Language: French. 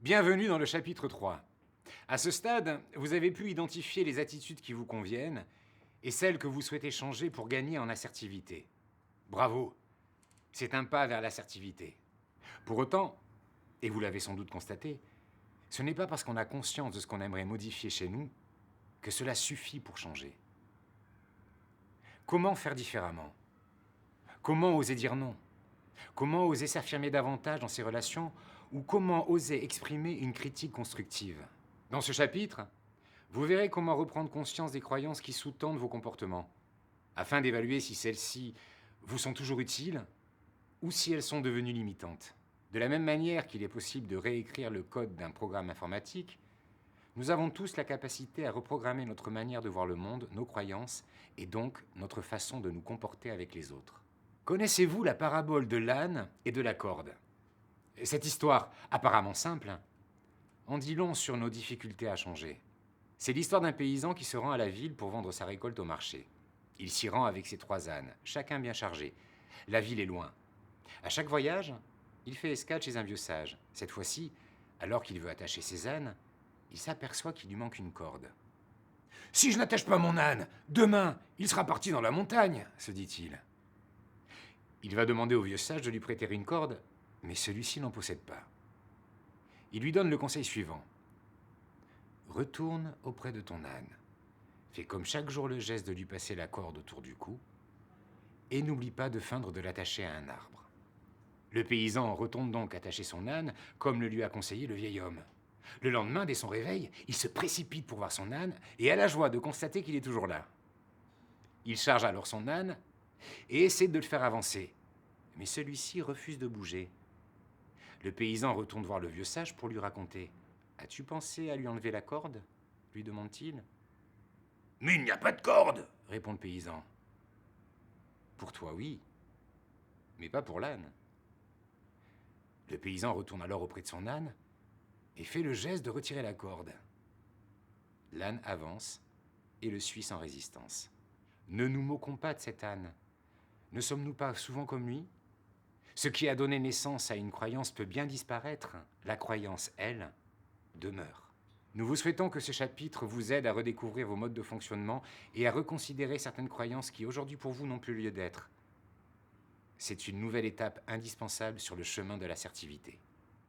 Bienvenue dans le chapitre 3. À ce stade, vous avez pu identifier les attitudes qui vous conviennent et celles que vous souhaitez changer pour gagner en assertivité. Bravo, c'est un pas vers l'assertivité. Pour autant, et vous l'avez sans doute constaté, ce n'est pas parce qu'on a conscience de ce qu'on aimerait modifier chez nous que cela suffit pour changer. Comment faire différemment? Comment oser dire non? Comment oser s'affirmer davantage dans ses relations ou comment oser exprimer une critique constructive? Dans ce chapitre, vous verrez comment reprendre conscience des croyances qui sous-tendent vos comportements, afin d'évaluer si celles-ci vous sont toujours utiles ou si elles sont devenues limitantes. De la même manière qu'il est possible de réécrire le code d'un programme informatique, nous avons tous la capacité à reprogrammer notre manière de voir le monde, nos croyances, et donc notre façon de nous comporter avec les autres. Connaissez-vous la parabole de l'âne et de la corde? Cette histoire, apparemment simple, en dit long sur nos difficultés à changer. C'est l'histoire d'un paysan qui se rend à la ville pour vendre sa récolte au marché. Il s'y rend avec ses 3 ânes, chacun bien chargé. La ville est loin. À chaque voyage, il fait escale chez un vieux sage. Cette fois-ci, alors qu'il veut attacher ses ânes, il s'aperçoit qu'il lui manque une corde. « Si je n'attache pas mon âne, demain, il sera parti dans la montagne », se dit-il. Il va demander au vieux sage de lui prêter une corde, mais celui-ci n'en possède pas. Il lui donne le conseil suivant. « Retourne auprès de ton âne. Fais comme chaque jour le geste de lui passer la corde autour du cou et n'oublie pas de feindre de l'attacher à un arbre. » Le paysan retourne donc attacher son âne, comme le lui a conseillé le vieil homme. Le lendemain, dès son réveil, il se précipite pour voir son âne et a la joie de constater qu'il est toujours là. Il charge alors son âne et essaie de le faire avancer, mais celui-ci refuse de bouger. Le paysan retourne voir le vieux sage pour lui raconter. « As-tu pensé à lui enlever la corde ?» lui demande-t-il. « Mais il n'y a pas de corde !» répond le paysan. « Pour toi, oui, mais pas pour l'âne. » Le paysan retourne alors auprès de son âne et fait le geste de retirer la corde. L'âne avance et le suit sans résistance. Ne nous moquons pas de cet âne. Ne sommes-nous pas souvent comme lui? Ce qui a donné naissance à une croyance peut bien disparaître. La croyance, elle, demeure. Nous vous souhaitons que ce chapitre vous aide à redécouvrir vos modes de fonctionnement et à reconsidérer certaines croyances qui aujourd'hui pour vous n'ont plus lieu d'être. C'est une nouvelle étape indispensable sur le chemin de l'assertivité.